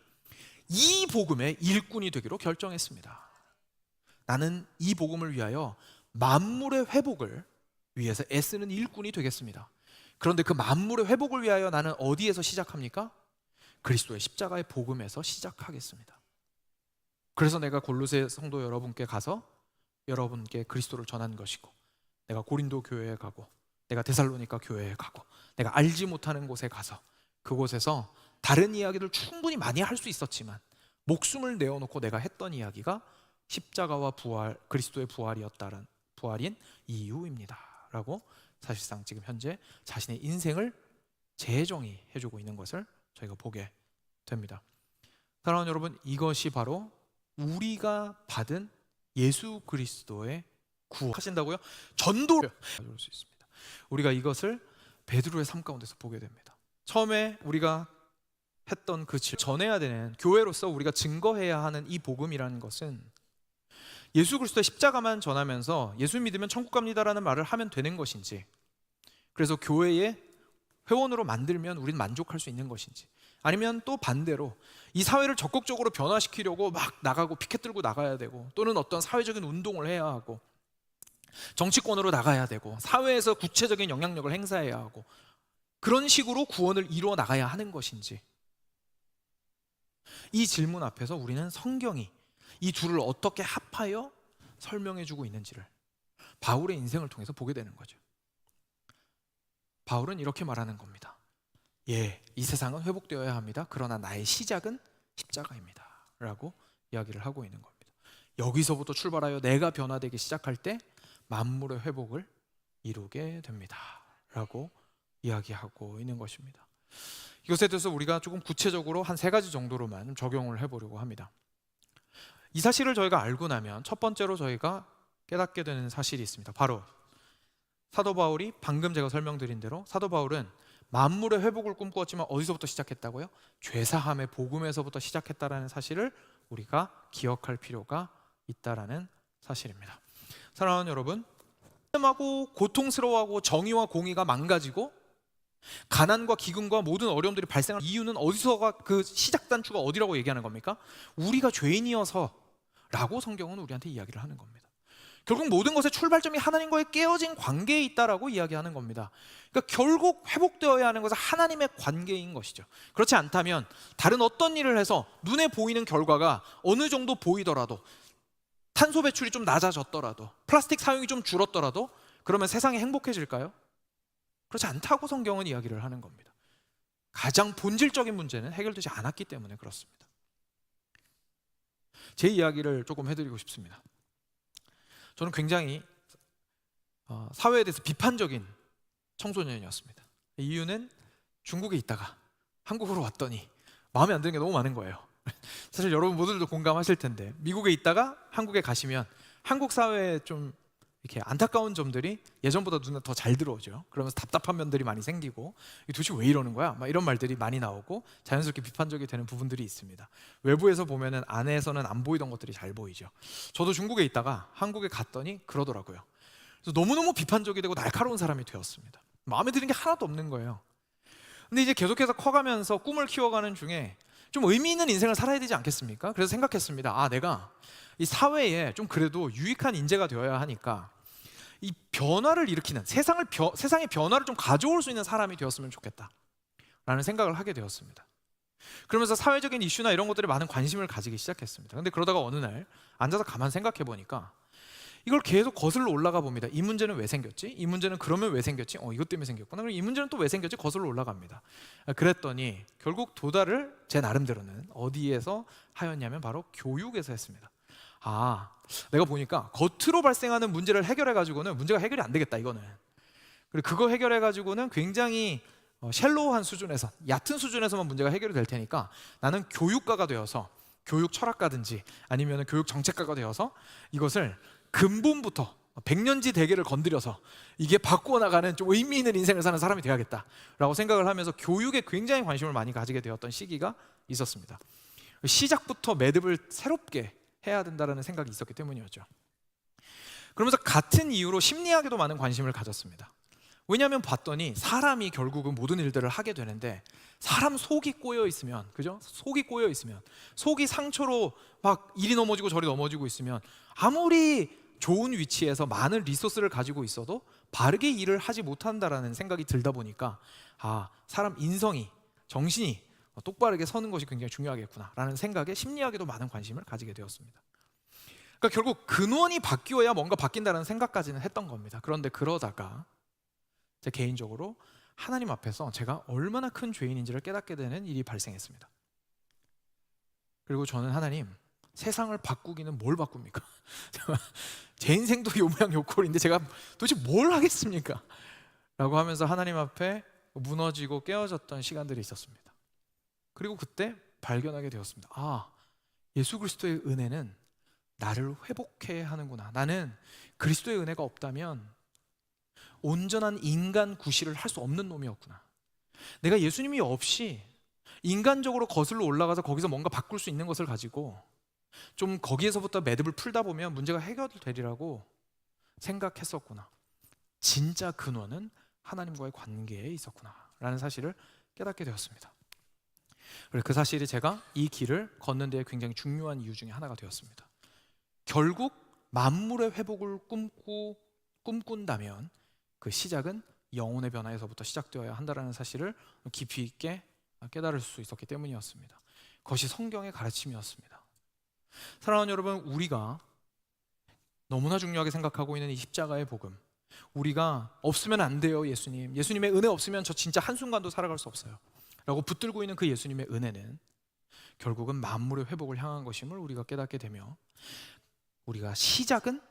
이 복음의 일꾼이 되기로 결정했습니다. 나는 이 복음을 위하여 만물의 회복을 위해서 애쓰는 일꾼이 되겠습니다. 그런데 그 만물의 회복을 위하여 나는 어디에서 시작합니까? 그리스도의 십자가의 복음에서 시작하겠습니다. 그래서 내가 골로새 성도 여러분께 가서 여러분께 그리스도를 전한 것이고, 내가 고린도 교회에 가고, 내가 데살로니가 교회에 가고, 내가 알지 못하는 곳에 가서 그곳에서 다른 이야기를 충분히 많이 할 수 있었지만 목숨을 내어놓고 내가 했던 이야기가 십자가와 부활, 그리스도의 부활이었다는, 부활인 이유입니다 라고 사실상 지금 현재 자신의 인생을 재정의해주고 있는 것을 저희가 보게 됩니다. 사랑하는 여러분, 이것이 바로 우리가 받은 예수 그리스도의 구원하신다고요? 전도를 가져올 수 있습니다. 우리가 이것을 베드로의 삶 가운데서 보게 됩니다. 처음에 우리가 했던 그 전해야 되는, 교회로서 우리가 증거해야 하는 이 복음이라는 것은 예수 그리스도의 십자가만 전하면서 예수 믿으면 천국 갑니다라는 말을 하면 되는 것인지, 그래서 교회의 회원으로 만들면 우리는 만족할 수 있는 것인지, 아니면 또 반대로 이 사회를 적극적으로 변화시키려고 막 나가고 피켓 들고 나가야 되고, 또는 어떤 사회적인 운동을 해야 하고 정치권으로 나가야 되고 사회에서 구체적인 영향력을 행사해야 하고, 그런 식으로 구원을 이루어 나가야 하는 것인지, 이 질문 앞에서 우리는 성경이 이 둘을 어떻게 합하여 설명해주고 있는지를 바울의 인생을 통해서 보게 되는 거죠. 바울은 이렇게 말하는 겁니다. 예, 이 세상은 회복되어야 합니다. 그러나 나의 시작은 십자가입니다 라고 이야기를 하고 있는 겁니다. 여기서부터 출발하여 내가 변화되기 시작할 때 만물의 회복을 이루게 됩니다 라고 이야기하고 있는 것입니다. 이것에 대해서 우리가 조금 구체적으로 한 3가지 정도로만 적용을 해보려고 합니다. 이 사실을 저희가 알고 나면 첫 번째로 저희가 깨닫게 되는 사실이 있습니다. 바로 사도 바울이, 방금 제가 설명드린 대로 사도 바울은 만물의 회복을 꿈꾸었지만 어디서부터 시작했다고요? 죄사함의 복음에서부터 시작했다라는 사실을 우리가 기억할 필요가 있다라는 사실입니다. 사랑하는 여러분, 하고 고통스러워하고 정의와 공의가 망가지고 가난과 기근과 모든 어려움들이 발생한 이유는 어디서가, 그 시작 단추가 어디라고 얘기하는 겁니까? 우리가 죄인이어서 라고 성경은 우리한테 이야기를 하는 겁니다. 결국 모든 것의 출발점이 하나님과의 깨어진 관계에 있다라고 이야기하는 겁니다. 그러니까 결국 회복되어야 하는 것은 하나님의 관계인 것이죠. 그렇지 않다면 다른 어떤 일을 해서 눈에 보이는 결과가 어느 정도 보이더라도, 탄소 배출이 좀 낮아졌더라도, 플라스틱 사용이 좀 줄었더라도 그러면 세상이 행복해질까요? 그렇지 않다고 성경은 이야기를 하는 겁니다. 가장 본질적인 문제는 해결되지 않았기 때문에 그렇습니다. 제 이야기를 조금 해드리고 싶습니다. 저는 굉장히 사회에 대해서 비판적인 청소년이었습니다. 이유는 중국에 있다가 한국으로 왔더니 마음에 안 드는 게 너무 많은 거예요. 사실 여러분 모두들도 공감하실 텐데, 미국에 있다가 한국에 가시면 한국 사회에 좀 이렇게 안타까운 점들이 예전보다 눈에 더 잘 들어오죠. 그러면서 답답한 면들이 많이 생기고, 도대체 왜 이러는 거야? 막 이런 말들이 많이 나오고 자연스럽게 비판적이 되는 부분들이 있습니다. 외부에서 보면은 안에서는 안 보이던 것들이 잘 보이죠. 저도 중국에 있다가 한국에 갔더니 그러더라고요. 그래서 너무너무 비판적이 되고 날카로운 사람이 되었습니다. 마음에 드는 게 하나도 없는 거예요. 근데 이제 계속해서 커가면서 꿈을 키워가는 중에 좀 의미 있는 인생을 살아야 되지 않겠습니까? 그래서 생각했습니다. 내가 이 사회에 좀 그래도 유익한 인재가 되어야 하니까 이 변화를 일으키는, 세상의 변화를 좀 가져올 수 있는 사람이 되었으면 좋겠다 라는 생각을 하게 되었습니다. 그러면서 사회적인 이슈나 이런 것들에 많은 관심을 가지기 시작했습니다. 근데 그러다가 어느 날 앉아서 가만 생각해 보니까 이걸 계속 거슬러 올라가 봅니다. 이 문제는 왜 생겼지? 이 문제는 그러면 왜 생겼지? 이것 때문에 생겼구나. 그럼 이 문제는 또 왜 생겼지? 거슬러 올라갑니다. 그랬더니 결국 도달을 제 나름대로는 어디에서 하였냐면 바로 교육에서 했습니다. 내가 보니까 겉으로 발생하는 문제를 해결해가지고는 문제가 해결이 안 되겠다, 이거는. 그리고 그거 해결해가지고는 굉장히 샬로우한 수준에서, 얕은 수준에서만 문제가 해결이 될 테니까 나는 교육가가 되어서, 교육 철학가든지 아니면 교육 정책가가 되어서 이것을 근본부터 백년지 대계를 건드려서 이게 바꾸어 나가는 좀 의미 있는 인생을 사는 사람이 되어야겠다라고 생각을 하면서 교육에 굉장히 관심을 많이 가지게 되었던 시기가 있었습니다. 시작부터 매듭을 새롭게 해야 된다는 생각이 있었기 때문이었죠. 그러면서 같은 이유로 심리학에도 많은 관심을 가졌습니다. 왜냐하면 봤더니 사람이 결국은 모든 일들을 하게 되는데, 사람 속이 꼬여 있으면, 그죠? 속이 꼬여 있으면, 속이 상처로 막 이리 넘어지고 저리 넘어지고 있으면 아무리 좋은 위치에서 많은 리소스를 가지고 있어도 바르게 일을 하지 못한다라는 생각이 들다 보니까 사람 인성이, 정신이 똑바르게 서는 것이 굉장히 중요하겠구나라는 생각에 심리학에도 많은 관심을 가지게 되었습니다. 그러니까 결국 근원이 바뀌어야 뭔가 바뀐다는 생각까지는 했던 겁니다. 그런데 그러다가 제 개인적으로 하나님 앞에서 제가 얼마나 큰 죄인인지를 깨닫게 되는 일이 발생했습니다. 그리고 저는 하나님, 세상을 바꾸기는 뭘 바꿉니까? 제 인생도 요모양 요꼴인데 제가 도대체 뭘 하겠습니까? 라고 하면서 하나님 앞에 무너지고 깨어졌던 시간들이 있었습니다. 그리고 그때 발견하게 되었습니다. 아, 예수 그리스도의 은혜는 나를 회복해 하는구나. 나는 그리스도의 은혜가 없다면 온전한 인간 구실을 할 수 없는 놈이었구나. 내가 예수님이 없이 인간적으로 거슬러 올라가서 거기서 뭔가 바꿀 수 있는 것을 가지고 좀 거기에서부터 매듭을 풀다 보면 문제가 해결되리라고 생각했었구나. 진짜 근원은 하나님과의 관계에 있었구나 라는 사실을 깨닫게 되었습니다. 그래서 그 사실이 제가 이 길을 걷는 데 굉장히 중요한 이유 중에 하나가 되었습니다. 결국 만물의 회복을 꿈꾼다면 그 시작은 영혼의 변화에서부터 시작되어야 한다는 사실을 깊이 있게 깨달을 수 있었기 때문이었습니다. 그것이 성경의 가르침이었습니다. 사랑하는 여러분, 우리가 너무나 중요하게 생각하고 있는 이 십자가의 복음, 우리가 없으면 안 돼요 예수님의 은혜 없으면 저 진짜 한순간도 살아갈 수 없어요 라고 붙들고 있는 그 예수님의 은혜는 결국은 만물의 회복을 향한 것임을 우리가 깨닫게 되며, 우리가 시작은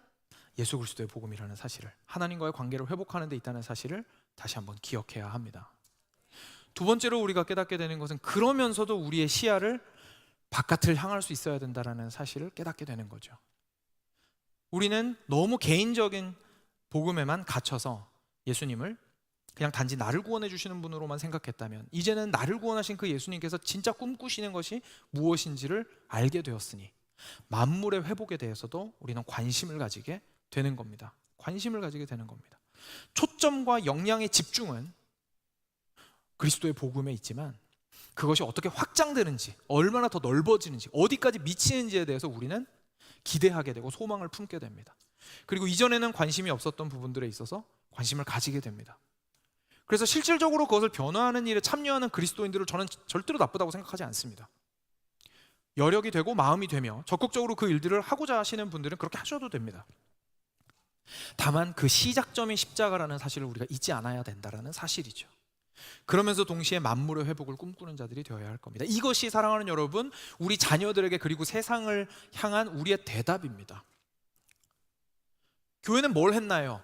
예수 그리스도의 복음이라는 사실을, 하나님과의 관계를 회복하는 데 있다는 사실을 다시 한번 기억해야 합니다. 두 번째로 우리가 깨닫게 되는 것은 그러면서도 우리의 시야를 바깥을 향할 수 있어야 된다는 사실을 깨닫게 되는 거죠. 우리는 너무 개인적인 복음에만 갇혀서 예수님을 그냥 단지 나를 구원해 주시는 분으로만 생각했다면, 이제는 나를 구원하신 그 예수님께서 진짜 꿈꾸시는 것이 무엇인지를 알게 되었으니 만물의 회복에 대해서도 우리는 관심을 가지게 되는 겁니다. 관심을 가지게 되는 겁니다. 초점과 역량의 집중은 그리스도의 복음에 있지만 그것이 어떻게 확장되는지, 얼마나 더 넓어지는지, 어디까지 미치는지에 대해서 우리는 기대하게 되고 소망을 품게 됩니다. 그리고 이전에는 관심이 없었던 부분들에 있어서 관심을 가지게 됩니다. 그래서 실질적으로 그것을 변화하는 일에 참여하는 그리스도인들을 저는 절대로 나쁘다고 생각하지 않습니다. 여력이 되고 마음이 되며 적극적으로 그 일들을 하고자 하시는 분들은 그렇게 하셔도 됩니다. 다만 그 시작점이 십자가라는 사실을 우리가 잊지 않아야 된다는 사실이죠. 그러면서 동시에 만물의 회복을 꿈꾸는 자들이 되어야 할 겁니다. 이것이 사랑하는 여러분, 우리 자녀들에게 그리고 세상을 향한 우리의 대답입니다. 교회는 뭘 했나요?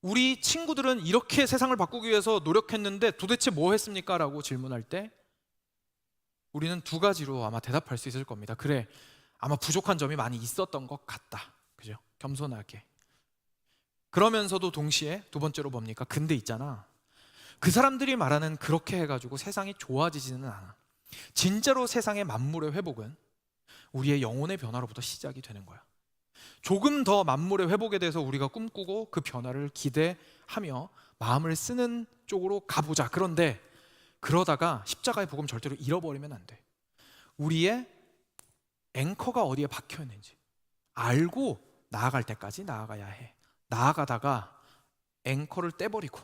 우리 친구들은 이렇게 세상을 바꾸기 위해서 노력했는데 도대체 뭐 했습니까? 라고 질문할 때 우리는 두 가지로 아마 대답할 수 있을 겁니다. 그래, 아마 부족한 점이 많이 있었던 것 같다. 그죠? 겸손하게. 그러면서도 동시에 두 번째로 뭡니까? 근데 있잖아, 그 사람들이 말하는 그렇게 해가지고 세상이 좋아지지는 않아. 진짜로 세상의 만물의 회복은 우리의 영혼의 변화로부터 시작이 되는 거야. 조금 더 만물의 회복에 대해서 우리가 꿈꾸고 그 변화를 기대하며 마음을 쓰는 쪽으로 가보자. 그런데 그러다가 십자가의 복음 절대로 잃어버리면 안 돼. 우리의 앵커가 어디에 박혀 있는지 알고 나아갈 때까지 나아가야 해. 나아가다가 앵커를 떼버리고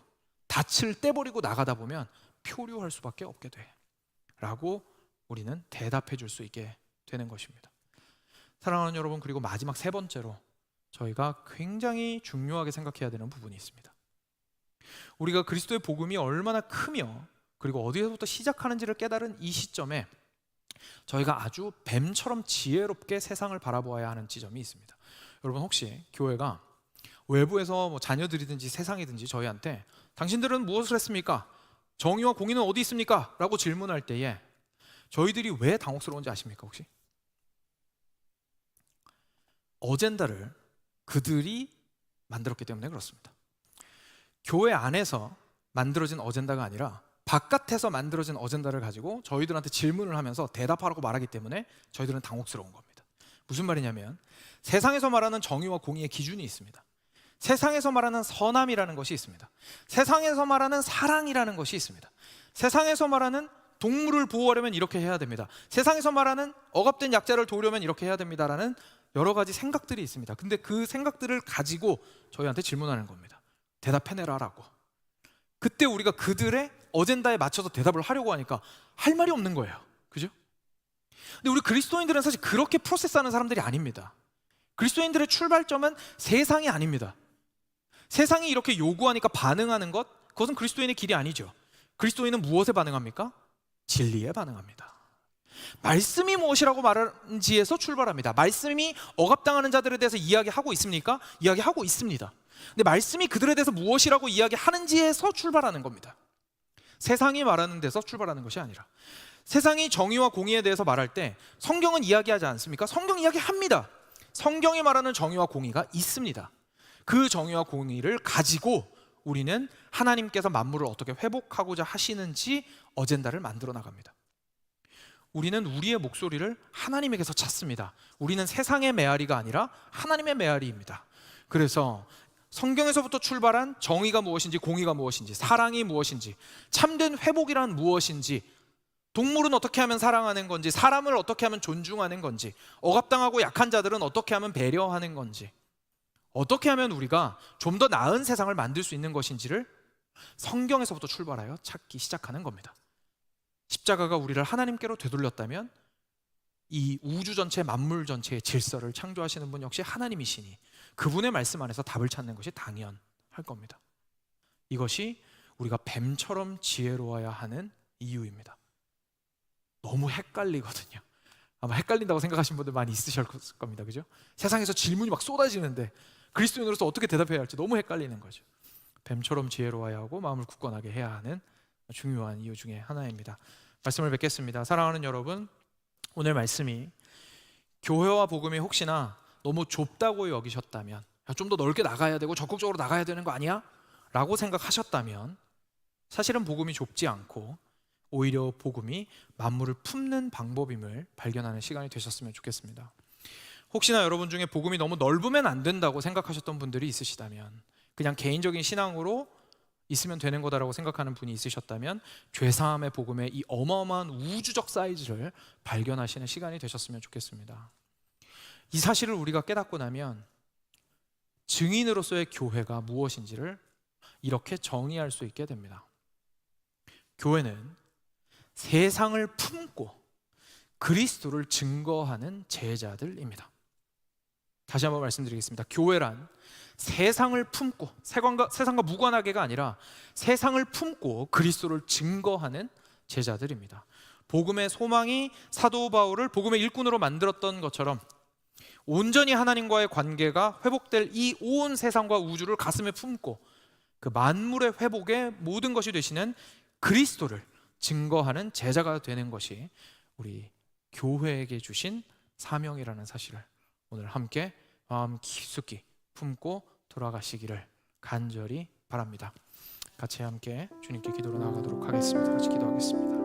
닻을 떼버리고 나가다 보면 표류할 수밖에 없게 돼 라고 우리는 대답해 줄 수 있게 되는 것입니다. 사랑하는 여러분, 그리고 마지막 세 번째로 저희가 굉장히 중요하게 생각해야 되는 부분이 있습니다. 우리가 그리스도의 복음이 얼마나 크며 그리고 어디서부터 시작하는지를 깨달은 이 시점에 저희가 아주 뱀처럼 지혜롭게 세상을 바라보아야 하는 지점이 있습니다. 여러분, 혹시 교회가 외부에서 뭐 자녀들이든지 세상이든지 저희한테 당신들은 무엇을 했습니까? 정의와 공의는 어디 있습니까? 라고 질문할 때에 저희들이 왜 당혹스러운지 아십니까? 혹시? 어젠다를 그들이 만들었기 때문에 그렇습니다. 교회 안에서 만들어진 어젠다가 아니라 바깥에서 만들어진 어젠다를 가지고 저희들한테 질문을 하면서 대답하라고 말하기 때문에 저희들은 당혹스러운 겁니다. 무슨 말이냐면, 세상에서 말하는 정의와 공의의 기준이 있습니다. 세상에서 말하는 선함이라는 것이 있습니다. 세상에서 말하는 사랑이라는 것이 있습니다. 세상에서 말하는 동물을 보호하려면 이렇게 해야 됩니다. 세상에서 말하는 억압된 약자를 도우려면 이렇게 해야 됩니다라는 여러 가지 생각들이 있습니다. 근데 그 생각들을 가지고 저희한테 질문하는 겁니다. 대답해내라라고. 그때 우리가 그들의 어젠다에 맞춰서 대답을 하려고 하니까 할 말이 없는 거예요. 그죠? 근데 우리 그리스도인들은 사실 그렇게 프로세스하는 사람들이 아닙니다. 그리스도인들의 출발점은 세상이 아닙니다. 세상이 이렇게 요구하니까 반응하는 것, 그것은 그리스도인의 길이 아니죠. 그리스도인은 무엇에 반응합니까? 진리에 반응합니다. 말씀이 무엇이라고 말하는지에서 출발합니다. 말씀이 억압당하는 자들에 대해서 이야기하고 있습니까? 이야기하고 있습니다. 근데 말씀이 그들에 대해서 무엇이라고 이야기하는지에서 출발하는 겁니다. 세상이 말하는 데서 출발하는 것이 아니라 세상이 정의와 공의에 대해서 말할 때 성경은 이야기하지 않습니까? 성경 이야기합니다. 성경이 말하는 정의와 공의가 있습니다. 그 정의와 공의를 가지고 우리는 하나님께서 만물을 어떻게 회복하고자 하시는지 어젠다를 만들어 나갑니다. 우리는 우리의 목소리를 하나님에게서 찾습니다. 우리는 세상의 메아리가 아니라 하나님의 메아리입니다. 그래서 성경에서부터 출발한 정의가 무엇인지, 공의가 무엇인지, 사랑이 무엇인지, 참된 회복이란 무엇인지, 동물은 어떻게 하면 사랑하는 건지, 사람을 어떻게 하면 존중하는 건지, 억압당하고 약한 자들은 어떻게 하면 배려하는 건지, 어떻게 하면 우리가 좀 더 나은 세상을 만들 수 있는 것인지를 성경에서부터 출발하여 찾기 시작하는 겁니다. 십자가가 우리를 하나님께로 되돌렸다면 이 우주 전체, 만물 전체의 질서를 창조하시는 분 역시 하나님이시니 그분의 말씀 안에서 답을 찾는 것이 당연할 겁니다. 이것이 우리가 뱀처럼 지혜로워야 하는 이유입니다. 너무 헷갈리거든요. 아마 헷갈린다고 생각하시는 분들 많이 있으실 겁니다. 그죠? 세상에서 질문이 막 쏟아지는데 그리스도인으로서 어떻게 대답해야 할지 너무 헷갈리는 거죠. 뱀처럼 지혜로워야 하고 마음을 굳건하게 해야 하는 중요한 이유 중에 하나입니다. 말씀을 뵙겠습니다. 사랑하는 여러분, 오늘 말씀이 교회와 복음이 혹시나 너무 좁다고 여기셨다면, 좀 더 넓게 나가야 되고 적극적으로 나가야 되는 거 아니야? 라고 생각하셨다면 사실은 복음이 좁지 않고 오히려 복음이 만물을 품는 방법임을 발견하는 시간이 되셨으면 좋겠습니다. 혹시나 여러분 중에 복음이 너무 넓으면 안 된다고 생각하셨던 분들이 있으시다면, 그냥 개인적인 신앙으로 있으면 되는 거다라고 생각하는 분이 있으셨다면 죄사함의 복음의 이 어마어마한 우주적 사이즈를 발견하시는 시간이 되셨으면 좋겠습니다. 이 사실을 우리가 깨닫고 나면 증인으로서의 교회가 무엇인지를 이렇게 정의할 수 있게 됩니다. 교회는 세상을 품고 그리스도를 증거하는 제자들입니다. 다시 한번 말씀드리겠습니다. 교회란 세상을 품고, 세상과 무관하게가 아니라 세상을 품고 그리스도를 증거하는 제자들입니다. 복음의 소망이 사도 바울을 복음의 일꾼으로 만들었던 것처럼 온전히 하나님과의 관계가 회복될 이 온 세상과 우주를 가슴에 품고 그 만물의 회복의 모든 것이 되시는 그리스도를 증거하는 제자가 되는 것이 우리 교회에게 주신 사명이라는 사실을 오늘 함께 마음 깊숙이 품고 돌아가시기를 간절히 바랍니다. 같이 함께 주님께 기도로 나아가도록 하겠습니다. 같이 기도하겠습니다.